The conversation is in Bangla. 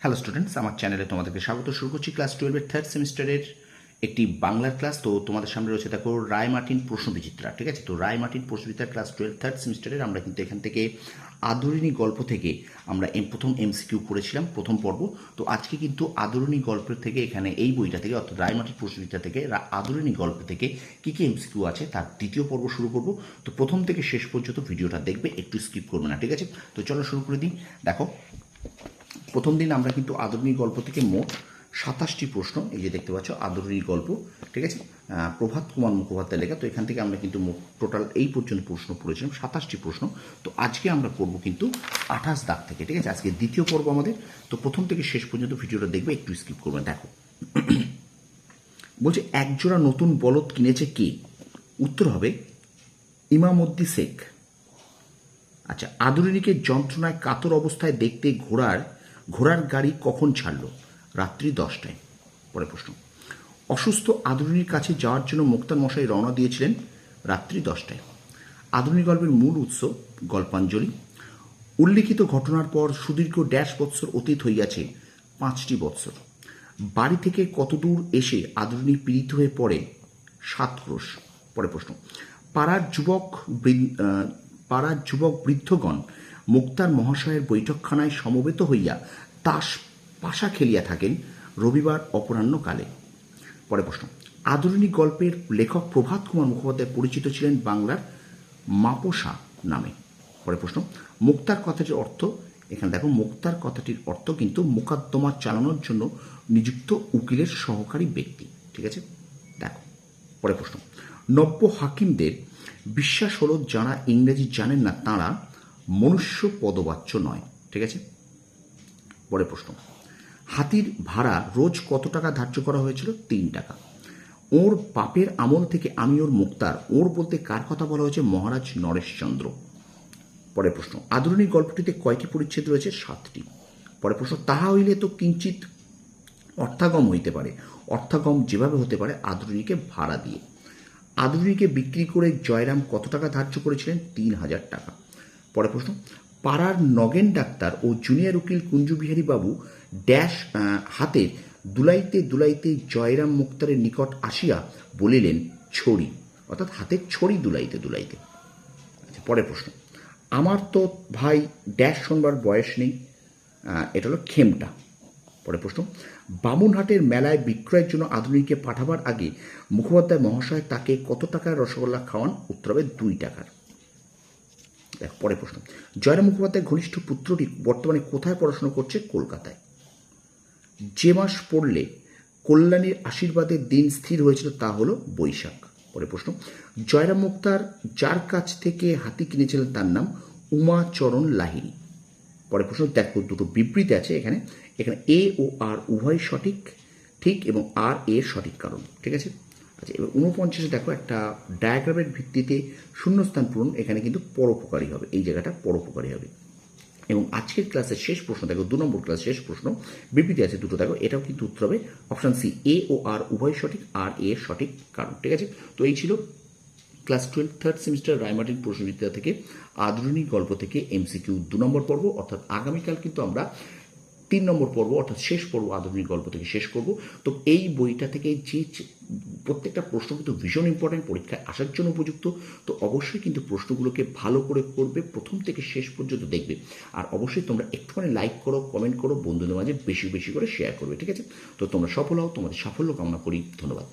হ্যালো স্টুডেন্টস, আমার চ্যানেলে তোমাদেরকে স্বাগত। শুরু করছি ক্লাস 12-এর থার্ড সেমিস্টারের একটি বাংলার ক্লাস। তো তোমাদের সামনে রয়েছে দেখো রায় মার্টিন প্রশ্নবিচিত্রা, ঠিক আছে? তো রায় মার্টিন প্রশ্নবিচিত্রা ক্লাস 12 থার্ড সেমিস্টারের আমরা কিন্তু এখান থেকে আদরিণী গল্প থেকে আমরা প্রথম এমসিকিউ করেছিলাম প্রথম পর্ব। তো আজকে কিন্তু আদরিণী গল্পের থেকে এখানে এই বইটা থেকে অর্থাৎ রায় মার্টিন প্রশ্নবিচিত্রা থেকে আদরিণী গল্প থেকে কী কী এমসিকিউ আছে তার দ্বিতীয় পর্ব শুরু করব। তো প্রথম থেকে শেষ পর্যন্ত ভিডিওটা দেখবে, একটু স্কিপ করবে না, ঠিক আছে? তো চলো শুরু করে দিই। দেখো, প্রথম দিন আমরা কিন্তু আদরিণী গল্প থেকে মোট 27টি প্রশ্ন, এই যে দেখতে পাচ্ছ আদরিণী গল্প, ঠিক আছে, প্রভাত কুমার মুখোপাধ্যায় লেখা। তো এখান থেকে আমরা কিন্তু টোটাল এই পর্যন্ত প্রশ্ন পড়েছিলাম 27টি প্রশ্ন। তো আজকে আমরা করব কিন্তু 28 দাগ থেকে, ঠিক আছে? আজকে দ্বিতীয় পর্ব আমাদের। তো প্রথম থেকে শেষ পর্যন্ত ভিডিওটা দেখবে, একটু স্কিপ করবেন। দেখো, বলছে একজোড়া নতুন বলদ কিনেছে কে? উত্তর হবে ইমামউদ্দিন শেখ। আচ্ছা, আদরিণীকে যন্ত্রণায় কাতর অবস্থায় দেখতে ঘোড়ার গাড়ি কখন ছাড়ল? রাত্রি 10টায়। পরে প্রশ্ন, অসুস্থ আদরিণীর কাছে যাওয়ার জন্য মোক্তার মশাই রওনা দিয়েছিলেন রাত্রি 10টায়। আদরিণী গল্পের মূল উৎস গল্পাঞ্জলি। উল্লিখিত ঘটনার পর সুদীর্ঘ ড্যাশ বৎসর অতীত হইয়াছে 5টি বৎসর। বাড়ি থেকে কত দূর এসে আদরিণী পীড়িত হয়ে পড়ে 7 ক্রোশ। পরে প্রশ্ন, পাড়ার যুবক বৃদ্ধগণ মুক্তার মহাশয়ের বৈঠকখানায় সমবেত হইয়া তাস পাশা খেলিয়া থাকেন রবিবার অপরাহ্নকালে। পরে প্রশ্ন, আদরিণী গল্পের লেখক প্রভাত কুমার মুখোপাধ্যায় পরিচিত ছিলেন বাংলার মাপসা নামে। পরে প্রশ্ন, মুক্তার কথাটির অর্থ, এখানে দেখো মুক্তার কথাটির অর্থ কিন্তু মোকদ্দমা চালানোর জন্য নিযুক্ত উকিলের সহকারী ব্যক্তি, ঠিক আছে? দেখো, পরে প্রশ্ন, নব্য হাকিমদের বিশ্বাস হলো যারা ইংরেজি জানেন না তাঁরা মনুষ্য পদবাচ্য নয়, ঠিক আছে? পরে প্রশ্ন, হাতির ভাড়া রোজ কত টাকা ধার্য করা হয়েছিল? 3 টাকা। ওর বাপের আমল থেকে আমি ওর মুক্তার, ওর বলতে কার কথা বলা হয়েছে? মহারাজ নরেশচন্দ্র। পরে প্রশ্ন, আদরিণী গল্পটিতে কয়টি পরিচ্ছেদ রয়েছে? 7টি। পরে প্রশ্ন, তাহা হইলে তো কিঞ্চিত অর্থাগম হইতে পারে। অর্থাগম যেভাবে হতে পারে আদরিণীকে ভাড়া দিয়ে। আদরিণীকে বিক্রি করে জয়রাম কত টাকা ধার্য করেছিলেন? 3000 টাকা। পরে প্রশ্ন, পাড়ার নগেন ডাক্তার ও জুনিয়র উকিল কুঞ্জবিহারী বাবু ড্যাশ হাতের দুলাইতে দুলাইতে জয়রাম মুক্তারের নিকট আসিয়া বলিলেন ছড়ি, অর্থাৎ হাতের ছড়ি দুলাইতে দুলাইতে। আচ্ছা, পরের প্রশ্ন, আমার তো ভাই ড্যাশ শোনবার বয়স নেই, এটা হলো খেমটা। পরে প্রশ্ন, বামুনহাটের মেলায় বিক্রয়ের জন্য আদরিণীকে পাঠাবার আগে মুখোপাধ্যায় মহাশয় তাকে কত টাকার রসগোল্লা খাওয়ান? উত্তর হবে 2 টাকার। পরে প্রশ্ন, জয়রাম মুখোপাধ্যায়ের ঘনিষ্ঠ পুত্রটি বর্তমানে কোথায় পড়াশোনা করছে? কলকাতায়। যে মাস পড়লে কল্যাণীর আশীর্বাদের দিন স্থির হয়েছিল তা হলো বৈশাখ। পরে প্রশ্ন, জয়রাম মুক্তার যার কাছ থেকে হাতি কিনেছিলেন তার নাম উমাচরণ লাহিড়ী। পরে প্রশ্ন, দেখো দুটো বিবৃতি আছে এখানে এ ও আর উভয় সঠিক, ঠিক, এবং আর এর সঠিক কারণ, ঠিক আছে? আচ্ছা, এবার 49 দেখো একটা ডায়াগ্রামের ভিত্তিতে শূন্যস্থান পূরণ, এখানে কিন্তু পরোপকারী হবে, এই জায়গাটা পরোপকারী হবে। এবং আজকের ক্লাসের শেষ প্রশ্ন দেখো, 2 নম্বর ক্লাস শেষ প্রশ্ন, বিবৃতি আছে দুটো, দেখো এটাও কিন্তু উত্তর হবে অপশান সি, এ ও আর উভয় সঠিক, আর এর সঠিক কারণ, ঠিক আছে? তো এই ছিল ক্লাস 12 থার্ড সেমিস্টার রায় মার্টিন প্রশ্নবিচিত্রা থেকে আদরিণী গল্প থেকে এমসিকিউ 2 নম্বর পর্ব। অর্থাৎ আগামীকাল কিন্তু আমরা 3 নম্বর পর্ব অর্থাৎ শেষ পর্ব আধুনিক গল্প থেকে শেষ করব। তো এই বইটা থেকে যে প্রত্যেকটা প্রশ্ন কিন্তু ভীষণ ইম্পর্টেন্ট, পরীক্ষায় আসার জন্য উপযুক্ত। তো অবশ্যই কিন্তু প্রশ্নগুলোকে ভালো করে করবে, প্রথম থেকে শেষ পর্যন্ত দেখবে। আর অবশ্যই তোমরা একটুখানি লাইক করো, কমেন্ট করো, বন্ধুদের মাঝে বেশি বেশি করে শেয়ার করবে, ঠিক আছে? তো তোমরা সফল হও, তোমাদের সাফল্য কামনা করি। ধন্যবাদ।